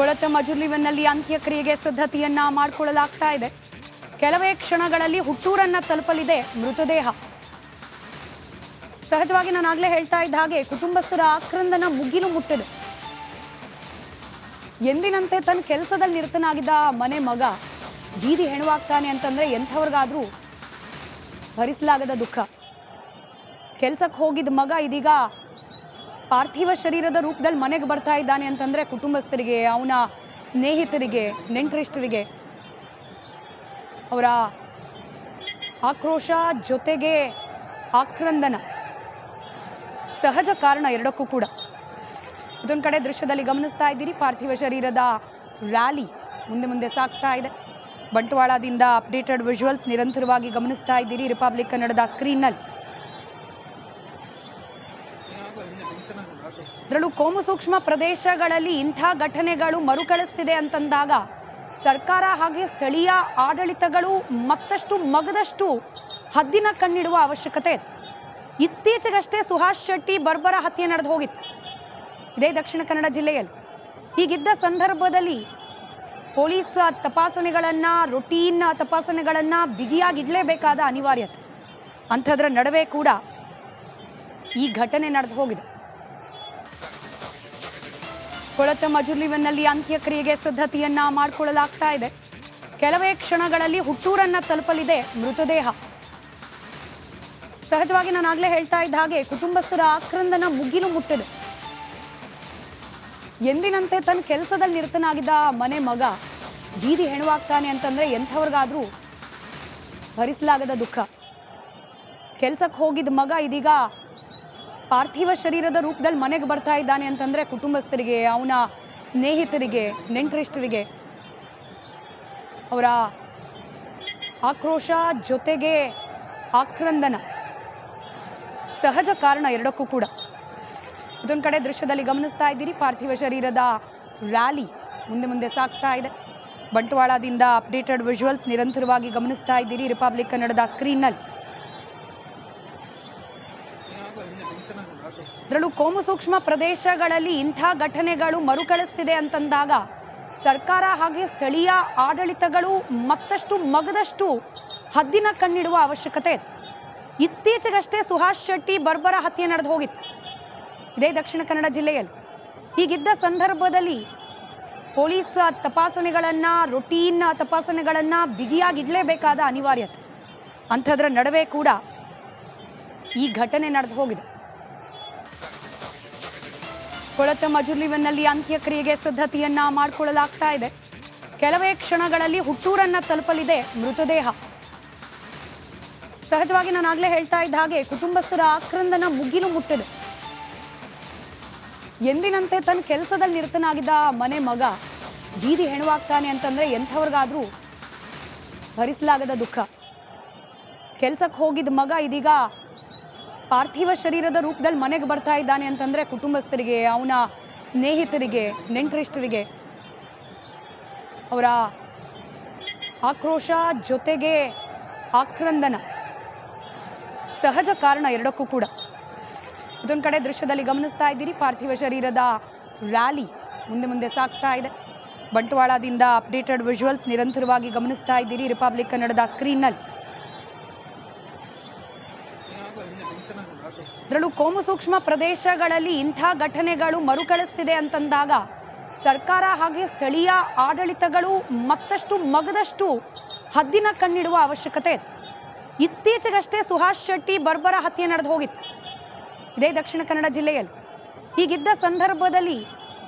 ಕೊಳತ ಮಜುಲಿವನಲ್ಲಿ ಅಂತ್ಯಕ್ರಿಯೆಗೆ ಸಿದ್ಧತೆಯನ್ನ ಮಾಡಿಕೊಳ್ಳಲಾಗ್ತಾ ಇದೆ. ಕೆಲವೇ ಕ್ಷಣಗಳಲ್ಲಿ ಹುಟ್ಟೂರನ್ನ ತಲುಪಲಿದೆ ಮೃತದೇಹ. ಸಹಜವಾಗಿ ನಾನು ಆಗಲೇ ಹೇಳ್ತಾ ಇದ್ದ ಹಾಗೆ ಕುಟುಂಬಸ್ಥರ ಆಕ್ರಂದನ ಮುಗಿಲು ಮುಟ್ಟಿದೆ. ಎಂದಿನಂತೆ ತನ್ನ ಕೆಲಸದಲ್ಲಿ ನಿರತನಾಗಿದ್ದ ಮನೆ ಮಗ ಬೀದಿ ಹೆಣವಾಗ್ತಾನೆ ಅಂತಂದ್ರೆ ಎಂಥವ್ರಿಗಾದ್ರೂ ಭರಿಸಲಾಗದ ದುಃಖ. ಕೆಲ್ಸಕ್ಕೆ ಹೋಗಿದ್ದ ಮಗ ಇದೀಗ ಪಾರ್ಥಿವ ಶರೀರದ ರೂಪದಲ್ಲಿ ಮನೆಗೆ ಬರ್ತಾ ಇದ್ದಾನೆ ಅಂತಂದ್ರೆ ಕುಟುಂಬಸ್ಥರಿಗೆ, ಅವನ ಸ್ನೇಹಿತರಿಗೆ, ನೆಂಟರಿಷ್ಟರಿಗೆ ಅವರ ಆಕ್ರೋಶ ಜೊತೆಗೆ ಆಕ್ರಂದನ ಸಹಜ ಕಾರಣ ಎರಡಕ್ಕೂ ಕೂಡ. ಇದೊಂದು ಕಡೆ ದೃಶ್ಯದಲ್ಲಿ ಗಮನಿಸ್ತಾ ಇದ್ದೀರಿ, ಪಾರ್ಥಿವ ಶರೀರದ ರ್ಯಾಲಿ ಮುಂದೆ ಸಾಗ್ತಾ ಇದೆ. ಬಂಟ್ವಾಳದಿಂದ ಅಪ್ಡೇಟೆಡ್ ವಿಜುವಲ್ಸ್ ನಿರಂತರವಾಗಿ ಗಮನಿಸ್ತಾ ಇದ್ದೀರಿ ರಿಪಬ್ಲಿಕ್ ಕನ್ನಡದ ಸ್ಕ್ರೀನ್ನಲ್ಲಿ. ಅದರಲ್ಲೂ ಕೋಮು ಸೂಕ್ಷ್ಮ ಪ್ರದೇಶಗಳಲ್ಲಿ ಇಂಥ ಘಟನೆಗಳು ಮರುಕಳಿಸ್ತಿದೆ ಅಂತಂದಾಗ ಸರ್ಕಾರ ಹಾಗೆ ಸ್ಥಳೀಯ ಆಡಳಿತಗಳು ಮತ್ತಷ್ಟು ಮಗದಷ್ಟು ಹದ್ದಿನ ಕಣ್ಣಿಡುವ ಅವಶ್ಯಕತೆ ಇದೆ. ಇತ್ತೀಚೆಗಷ್ಟೇ ಸುಹಾಸ್ ಶೆಟ್ಟಿ ಬರ್ಬರ ಹತ್ಯೆ ನಡೆದು ಹೋಗಿತ್ತು ಇದೇ ದಕ್ಷಿಣ ಕನ್ನಡ ಜಿಲ್ಲೆಯಲ್ಲಿ. ಹೀಗಿದ್ದ ಸಂದರ್ಭದಲ್ಲಿ ಪೊಲೀಸ್ ತಪಾಸಣೆಗಳನ್ನ, ರೊಟೀನ್ ತಪಾಸಣೆಗಳನ್ನ ಬಿಗಿಯಾಗಿಡಲೇಬೇಕಾದ ಅನಿವಾರ್ಯತೆ. ಅಂಥದ್ರ ನಡುವೆ ಕೂಡ ಈ ಘಟನೆ ನಡೆದು ಹೋಗಿದೆ. ಕೊಳತ ಮಜುಲಿವನಲ್ಲಿ ಅಂತ್ಯಕ್ರಿಯೆಗೆ ಸಿದ್ಧತೆಯನ್ನ ಮಾಡಿಕೊಳ್ಳಲಾಗ್ತಾ ಇದೆ. ಕೆಲವೇ ಕ್ಷಣಗಳಲ್ಲಿ ಹುಟ್ಟೂರನ್ನ ತಲುಪಲಿದೆ ಮೃತದೇಹ. ಸಹಜವಾಗಿ ನಾನು ಆಗಲೇ ಹೇಳ್ತಾ ಇದ್ದ ಹಾಗೆ ಕುಟುಂಬಸ್ಥರ ಆಕ್ರಂದನ ಮುಗಿಲು ಮುಟ್ಟಿದೆ. ಎಂದಿನಂತೆ ತನ್ನ ಕೆಲಸದಲ್ಲಿ ನಿರತನಾಗಿದ್ದ ಮನೆ ಮಗ ಬೀದಿ ಹೆಣವಾಗ್ತಾನೆ ಅಂತಂದ್ರೆ ಎಂಥವ್ರಿಗಾದ್ರೂ ಭರಿಸಲಾಗದ ದುಃಖ. ಕೆಲ್ಸಕ್ಕೆ ಹೋಗಿದ್ದ ಮಗ ಇದೀಗ ಪಾರ್ಥಿವ ಶರೀರದ ರೂಪದಲ್ಲಿ ಮನೆಗೆ ಬರ್ತಾ ಇದ್ದಾನೆ ಅಂತಂದ್ರೆ ಕುಟುಂಬಸ್ಥರಿಗೆ, ಅವನ ಸ್ನೇಹಿತರಿಗೆ, ನೆಂಟರಿಷ್ಟರಿಗೆ ಅವರ ಆಕ್ರೋಶ ಜೊತೆಗೆ ಆಕ್ರಂದನ ಸಹಜ ಕಾರಣ ಎರಡಕ್ಕೂ ಕೂಡ. ಇದೊಂದು ಕಡೆ ದೃಶ್ಯದಲ್ಲಿ ಗಮನಿಸ್ತಾ ಇದ್ದೀರಿ, ಪಾರ್ಥಿವ ಶರೀರದ ರ್ಯಾಲಿ ಮುಂದೆ ಸಾಗ್ತಾ ಇದೆ. ಬಂಟ್ವಾಳದಿಂದ ಅಪ್ಡೇಟೆಡ್ ವಿಜುವಲ್ಸ್ ನಿರಂತರವಾಗಿ ಗಮನಿಸ್ತಾ ಇದ್ದೀರಿ ರಿಪಬ್ಲಿಕ್ ಕನ್ನಡದ ಸ್ಕ್ರೀನ್ನಲ್ಲಿ. ಅದರಲ್ಲೂ ಕೋಮು ಸೂಕ್ಷ್ಮ ಪ್ರದೇಶಗಳಲ್ಲಿ ಇಂಥ ಘಟನೆಗಳು ಮರುಕಳಿಸ್ತಿದೆ ಅಂತಂದಾಗ ಸರ್ಕಾರ ಹಾಗೆ ಸ್ಥಳೀಯ ಆಡಳಿತಗಳು ಮತ್ತಷ್ಟು ಮಗದಷ್ಟು ಹದ್ದಿನ ಕಣ್ಣಿಡುವ ಅವಶ್ಯಕತೆ ಇದೆ. ಇತ್ತೀಚೆಗಷ್ಟೇ ಸುಹಾಸ್ ಶೆಟ್ಟಿ ಬರ್ಬರ ಹತ್ಯೆ ನಡೆದು ಹೋಗಿತ್ತು ಇದೇ ದಕ್ಷಿಣ ಕನ್ನಡ ಜಿಲ್ಲೆಯಲ್ಲಿ. ಹೀಗಿದ್ದ ಸಂದರ್ಭದಲ್ಲಿ ಪೊಲೀಸ್ ತಪಾಸಣೆಗಳನ್ನ, ರೊಟೀನ್ ತಪಾಸಣೆಗಳನ್ನ ಬಿಗಿಯಾಗಿಡಲೇಬೇಕಾದ ಅನಿವಾರ್ಯತೆ. ಅಂಥದ್ರ ನಡುವೆ ಕೂಡ ಈ ಘಟನೆ ನಡೆದು ಹೋಗಿದೆ. ಕೊಳತ ಮಜುಲಿವನಲ್ಲಿ ಅಂತ್ಯಕ್ರಿಯೆಗೆ ಸಿದ್ಧತೆಯನ್ನ ಮಾಡಿಕೊಳ್ಳಲಾಗ್ತಾ ಇದೆ. ಕೆಲವೇ ಕ್ಷಣಗಳಲ್ಲಿ ಹುಟ್ಟೂರನ್ನ ತಲುಪಲಿದೆ ಮೃತದೇಹ. ಸಹಜವಾಗಿ ನಾನು ಆಗಲೇ ಹೇಳ್ತಾ ಇದ್ದ ಹಾಗೆ ಕುಟುಂಬಸ್ಥರ ಆಕ್ರಂದನ ಮುಗಿಲು ಮುಟ್ಟಿದೆ. ಎಂದಿನಂತೆ ತನ್ನ ಕೆಲಸದಲ್ಲಿ ನಿರತನಾಗಿದ್ದ ಮನೆ ಮಗ ಬೀದಿ ಹೆಣವಾಗ್ತಾನೆ ಅಂತಂದ್ರೆ ಎಂಥವ್ರಿಗಾದ್ರೂ ಭರಿಸಲಾಗದ ದುಃಖ. ಕೆಲ್ಸಕ್ಕೆ ಹೋಗಿದ್ದ ಮಗ ಇದೀಗ ಪಾರ್ಥಿವ ಶರೀರದ ರೂಪದಲ್ಲಿ ಮನೆಗೆ ಬರ್ತಾ ಇದ್ದಾನೆ ಅಂತಂದ್ರೆ ಕುಟುಂಬಸ್ಥರಿಗೆ, ಅವನ ಸ್ನೇಹಿತರಿಗೆ, ನೆಂಟರಿಷ್ಟರಿಗೆ ಅವರ ಆಕ್ರೋಶ ಜೊತೆಗೆ ಆಕ್ರಂದನ ಸಹಜ ಕಾರಣ ಎರಡಕ್ಕೂ ಕೂಡ. ಇದೊಂದು ಕಡೆ ದೃಶ್ಯದಲ್ಲಿ ಗಮನಿಸ್ತಾ ಇದ್ದೀರಿ, ಪಾರ್ಥಿವ ಶರೀರದ ರ್ಯಾಲಿ ಮುಂದೆ ಸಾಗ್ತಾ ಇದೆ. ಬಂಟ್ವಾಳದಿಂದ ಅಪ್ಡೇಟೆಡ್ ವಿಜುವಲ್ಸ್ ನಿರಂತರವಾಗಿ ಗಮನಿಸ್ತಾ ಇದ್ದೀರಿ ರಿಪಬ್ಲಿಕ್ ಕನ್ನಡದ ಸ್ಕ್ರೀನ್ನಲ್ಲಿ. ಅದರಲ್ಲೂ ಕೋಮು ಸೂಕ್ಷ್ಮ ಪ್ರದೇಶಗಳಲ್ಲಿ ಇಂಥ ಘಟನೆಗಳು ಮರುಕಳಿಸ್ತಿದೆ ಅಂತಂದಾಗ ಸರ್ಕಾರ ಹಾಗೆ ಸ್ಥಳೀಯ ಆಡಳಿತಗಳು ಮತ್ತಷ್ಟು ಮಗದಷ್ಟು ಹದ್ದಿನ ಕಣ್ಣಿಡುವ ಅವಶ್ಯಕತೆ ಇದೆ. ಇತ್ತೀಚೆಗಷ್ಟೇ ಸುಹಾಸ್ ಶೆಟ್ಟಿ ಬರ್ಬರ ಹತ್ಯೆ ನಡೆದು ಹೋಗಿತ್ತು ಇದೇ ದಕ್ಷಿಣ ಕನ್ನಡ ಜಿಲ್ಲೆಯಲ್ಲಿ. ಹೀಗಿದ್ದ ಸಂದರ್ಭದಲ್ಲಿ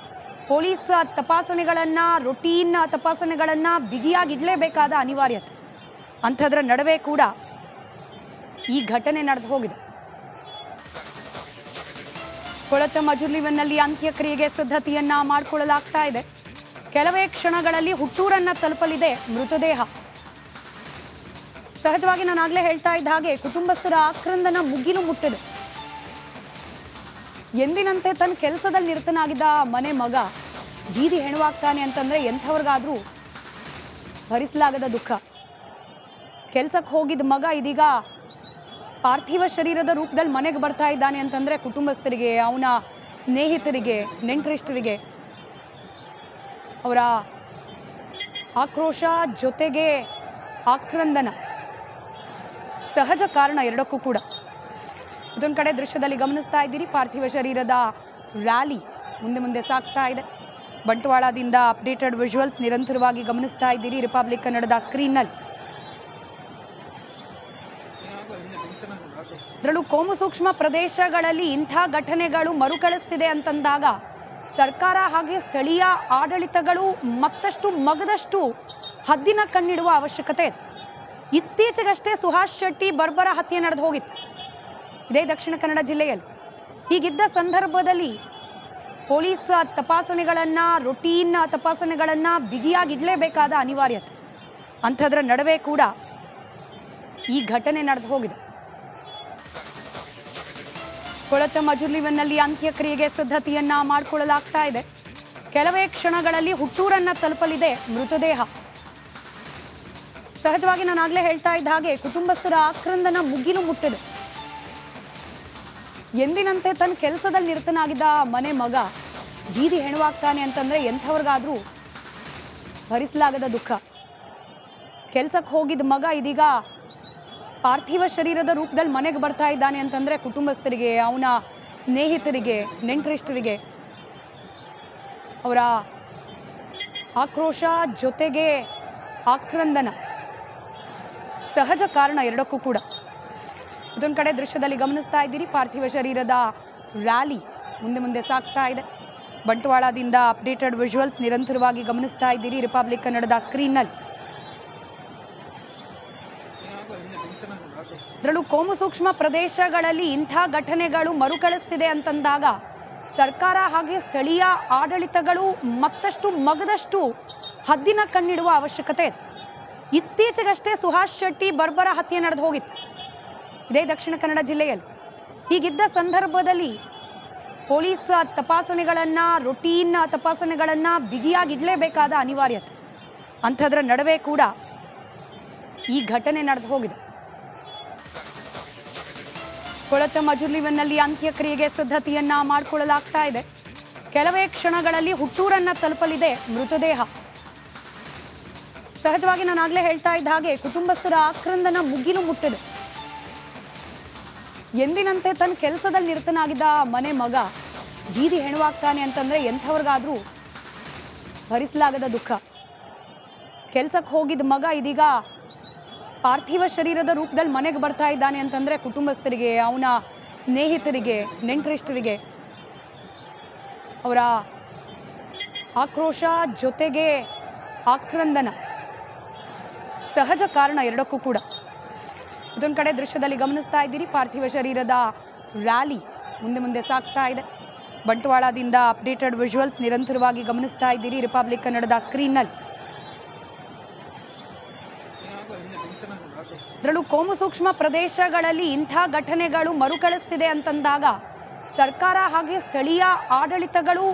ಪೊಲೀಸ್ ತಪಾಸಣೆಗಳನ್ನ, ರೊಟೀನ್ ತಪಾಸಣೆಗಳನ್ನ ಬಿಗಿಯಾಗಿಡಲೇಬೇಕಾದ ಅನಿವಾರ್ಯತೆ. ಅಂಥದ್ರ ನಡುವೆ ಕೂಡ ಈ ಘಟನೆ ನಡೆದು ಹೋಗಿದೆ. ಕೊಳತ ಮಜುಲಿವನಲ್ಲಿ ಅಂತ್ಯಕ್ರಿಯೆಗೆ ಸಿದ್ಧತೆಯನ್ನ ಮಾಡಿಕೊಳ್ಳಲಾಗ್ತಾ ಇದೆ. ಕೆಲವೇ ಕ್ಷಣಗಳಲ್ಲಿ ಹುಟ್ಟೂರನ್ನ ತಲುಪಲಿದೆ ಮೃತದೇಹ. ಸಹಜವಾಗಿ ನಾನು ಆಗಲೇ ಹೇಳ್ತಾ ಇದ್ದ ಹಾಗೆ ಕುಟುಂಬಸ್ಥರ ಆಕ್ರಂದನ ಮುಗಿಲು ಮುಟ್ಟಿದೆ. ಎಂದಿನಂತೆ ತನ್ನ ಕೆಲಸದಲ್ಲಿ ನಿರತನಾಗಿದ್ದ ಮನೆ ಮಗ ಬೀದಿ ಹೆಣವಾಗ್ತಾನೆ ಅಂತಂದ್ರೆ ಎಂಥವ್ರಿಗಾದ್ರೂ ಭರಿಸಲಾಗದ ದುಃಖ. ಕೆಲ್ಸಕ್ಕೆ ಹೋಗಿದ್ದ ಮಗ ಇದೀಗ ಪಾರ್ಥಿವ ಶರೀರದ ರೂಪದಲ್ಲಿ ಮನೆಗೆ ಬರ್ತಾ ಇದ್ದಾನೆ ಅಂತಂದ್ರೆ ಕುಟುಂಬಸ್ಥರಿಗೆ, ಅವನ ಸ್ನೇಹಿತರಿಗೆ, ನೆಂಟರಿಷ್ಟರಿಗೆ ಅವರ ಆಕ್ರೋಶ ಜೊತೆಗೆ ಆಕ್ರಂದನ ಸಹಜ ಕಾರಣ ಎರಡಕ್ಕೂ ಕೂಡ. ಇದೊಂದು ಕಡೆ ದೃಶ್ಯದಲ್ಲಿ ಗಮನಿಸ್ತಾ ಇದ್ದೀರಿ, ಪಾರ್ಥಿವ ಶರೀರದ ರ್ಯಾಲಿ ಮುಂದೆ ಸಾಗ್ತಾ ಇದೆ. ಬಂಟ್ವಾಳದಿಂದ ಅಪ್ಡೇಟೆಡ್ ವಿಜುವಲ್ಸ್ ನಿರಂತರವಾಗಿ ಗಮನಿಸ್ತಾ ಇದ್ದೀರಿ ರಿಪಬ್ಲಿಕ್ ಕನ್ನಡದ ಸ್ಕ್ರೀನ್ನಲ್ಲಿ. ಅದರಲ್ಲೂ ಕೋಮು ಸೂಕ್ಷ್ಮ ಪ್ರದೇಶಗಳಲ್ಲಿ ಇಂಥ ಘಟನೆಗಳು ಮರುಕಳಿಸ್ತಿದೆ ಅಂತಂದಾಗ ಸರ್ಕಾರ ಹಾಗೆ ಸ್ಥಳೀಯ ಆಡಳಿತಗಳು ಮತ್ತಷ್ಟು ಮಗದಷ್ಟು ಹದ್ದಿನ ಕಣ್ಣಿಡುವ ಅವಶ್ಯಕತೆ ಇದೆ. ಇತ್ತೀಚೆಗಷ್ಟೇ ಸುಹಾಸ್ ಶೆಟ್ಟಿ ಬರ್ಬರ ಹತ್ಯೆ ನಡೆದು ಹೋಗಿತ್ತು ಇದೇ ದಕ್ಷಿಣ ಕನ್ನಡ ಜಿಲ್ಲೆಯಲ್ಲಿ. ಹೀಗಿದ್ದ ಸಂದರ್ಭದಲ್ಲಿ ಪೊಲೀಸ್ ತಪಾಸಣೆಗಳನ್ನು, ರೊಟೀನ್ ತಪಾಸಣೆಗಳನ್ನು ಬಿಗಿಯಾಗಿಡಲೇಬೇಕಾದ ಅನಿವಾರ್ಯತೆ. ಅಂಥದ್ರ ನಡುವೆ ಕೂಡ ಈ ಘಟನೆ ನಡೆದು ಹೋಗಿದೆ. ಕೊಳತ ಮಜುಲಿವನ್ನಲ್ಲಿ ಅಂತ್ಯಕ್ರಿಯೆಗೆ ಸಿದ್ಧತೆಯನ್ನ ಮಾಡಿಕೊಳ್ಳಲಾಗ್ತಾ ಇದೆ. ಕೆಲವೇ ಕ್ಷಣಗಳಲ್ಲಿ ಹುಟ್ಟೂರನ್ನ ತಲುಪಲಿದೆ ಮೃತದೇಹ. ಸಹಜವಾಗಿ ನಾನು ಆಗ್ಲೇ ಹೇಳ್ತಾ ಇದ್ದ ಹಾಗೆ ಕುಟುಂಬಸ್ಥರ ಆಕ್ರಂದನ ಮುಗಿಲು ಮುಟ್ಟಿದೆ. ಎಂದಿನಂತೆ ತನ್ನ ಕೆಲಸದಲ್ಲಿ ನಿರತನಾಗಿದ್ದ ಮನೆ ಮಗ ಬೀದಿ ಹೆಣವಾಗ್ತಾನೆ ಅಂತಂದ್ರೆ ಎಂಥವ್ರಿಗಾದ್ರೂ ಭರಿಸಲಾಗದ ದುಃಖ. ಕೆಲ್ಸಕ್ಕೆ ಹೋಗಿದ್ದ ಮಗ ಇದೀಗ ಪಾರ್ಥಿವ ಶರೀರದ ರೂಪದಲ್ಲಿ ಮನೆಗೆ ಬರ್ತಾ ಇದ್ದಾನೆ ಅಂತಂದ್ರೆ ಕುಟುಂಬಸ್ಥರಿಗೆ, ಅವನ ಸ್ನೇಹಿತರಿಗೆ, ನೆಂಟರಿಷ್ಟರಿಗೆ ಅವರ ಆಕ್ರೋಶ ಜೊತೆಗೆ ಆಕ್ರಂದನ ಸಹಜ ಕಾರಣ ಎರಡಕ್ಕೂ ಕೂಡ. ಇದೊಂದು ಕಡೆ ದೃಶ್ಯದಲ್ಲಿ ಗಮನಿಸ್ತಾ ಇದ್ದೀರಿ, ಪಾರ್ಥಿವ ಶರೀರದ ರ್ಯಾಲಿ ಮುಂದೆ ಸಾಗ್ತಾ ಇದೆ. ಬಂಟ್ವಾಳದಿಂದ ಅಪ್ಡೇಟೆಡ್ ವಿಜುವಲ್ಸ್ ನಿರಂತರವಾಗಿ ಗಮನಿಸ್ತಾ ಇದ್ದೀರಿ ರಿಪಬ್ಲಿಕ್ ಕನ್ನಡದ ಸ್ಕ್ರೀನ್ನಲ್ಲಿ. ಅದರಲ್ಲೂ ಕೋಮು ಸೂಕ್ಷ್ಮ ಪ್ರದೇಶಗಳಲ್ಲಿ ಇಂಥ ಘಟನೆಗಳು ಮರುಕಳಿಸ್ತಿದೆ ಅಂತಂದಾಗ ಸರ್ಕಾರ ಹಾಗೆ ಸ್ಥಳೀಯ ಆಡಳಿತಗಳು ಮತ್ತಷ್ಟು ಮಗದಷ್ಟು ಹದ್ದಿನ ಕಣ್ಣಿಡುವ ಅವಶ್ಯಕತೆ ಇದೆ. ಇತ್ತೀಚೆಗಷ್ಟೇ ಸುಹಾಸ್ ಶೆಟ್ಟಿ ಬರ್ಬರ ಹತ್ಯೆ ನಡೆದು ಹೋಗಿತ್ತು ಇದೇ ದಕ್ಷಿಣ ಕನ್ನಡ ಜಿಲ್ಲೆಯಲ್ಲಿ. ಹೀಗಿದ್ದ ಸಂದರ್ಭದಲ್ಲಿ ಪೊಲೀಸ್ ತಪಾಸಣೆಗಳನ್ನು, ರೊಟೀನ್ ತಪಾಸಣೆಗಳನ್ನು ಬಿಗಿಯಾಗಿಡಲೇಬೇಕಾದ ಅನಿವಾರ್ಯತೆ. ಅಂಥದ್ರ ನಡುವೆ ಕೂಡ ಈ ಘಟನೆ ನಡೆದು ಹೋಗಿದೆ. ಕೊಳತ ಮಜುಲಿವನ್ನಲ್ಲಿ ಅಂತ್ಯಕ್ರಿಯೆಗೆ ಸಿದ್ಧತೆಯನ್ನ ಮಾಡಿಕೊಳ್ಳಲಾಗ್ತಾ ಇದೆ. ಕೆಲವೇ ಕ್ಷಣಗಳಲ್ಲಿ ಹುಟ್ಟೂರನ್ನ ತಲುಪಲಿದೆ ಮೃತದೇಹ. ಸಹಜವಾಗಿ ನಾನು ಆಗ್ಲೇ ಹೇಳ್ತಾ ಇದ್ದ ಹಾಗೆ ಕುಟುಂಬಸ್ಥರ ಆಕ್ರಂದನ ಮುಗಿಲು ಮುಟ್ಟಿದೆ. ಎಂದಿನಂತೆ ತನ್ನ ಕೆಲಸದಲ್ಲಿ ನಿರತನಾಗಿದ್ದ ಮನೆ ಮಗ ಬೀದಿ ಹೆಣವಾಗ್ತಾನೆ ಅಂತಂದ್ರೆ ಎಂಥವ್ರಿಗಾದ್ರೂ ಭರಿಸಲಾಗದ ದುಃಖ. ಕೆಲ್ಸಕ್ಕೆ ಹೋಗಿದ್ದ ಮಗ ಇದೀಗ ಪಾರ್ಥಿವ ಶರೀರದ ರೂಪದಲ್ಲಿ ಮನೆಗೆ ಬರ್ತಾ ಇದ್ದಾನೆ ಅಂತಂದ್ರೆ ಕುಟುಂಬಸ್ಥರಿಗೆ, ಅವನ ಸ್ನೇಹಿತರಿಗೆ, ನೆಂಟರಿಷ್ಟರಿಗೆ ಅವರ ಆಕ್ರೋಶ ಜೊತೆಗೆ ಆಕ್ರಂದನ ಸಹಜ ಕಾರಣ ಎರಡಕ್ಕೂ ಕೂಡ. ಇದೊಂದು ಕಡೆ ದೃಶ್ಯದಲ್ಲಿ ಗಮನಿಸ್ತಾ ಇದ್ದೀರಿ, ಪಾರ್ಥಿವ ಶರೀರದ ರ್ಯಾಲಿ ಮುಂದೆ ಸಾಗ್ತಾ ಇದೆ. ಬಂಟ್ವಾಳದಿಂದ ಅಪ್ಡೇಟೆಡ್ ವಿಜುವಲ್ಸ್ ನಿರಂತರವಾಗಿ ಗಮನಿಸ್ತಾ ಇದ್ದೀರಿ ರಿಪಬ್ಲಿಕ್ ಕನ್ನಡದ ಸ್ಕ್ರೀನ್ನಲ್ಲಿ. ಅದರಲ್ಲೂ ಕೋಮು ಸೂಕ್ಷ್ಮ ಪ್ರದೇಶಗಳಲ್ಲಿ ಇಂಥ ಘಟನೆಗಳು ಮರುಕಳಿಸ್ತಿದೆ ಅಂತಂದಾಗ ಸರ್ಕಾರ ಹಾಗೆ ಸ್ಥಳೀಯ ಆಡಳಿತಗಳು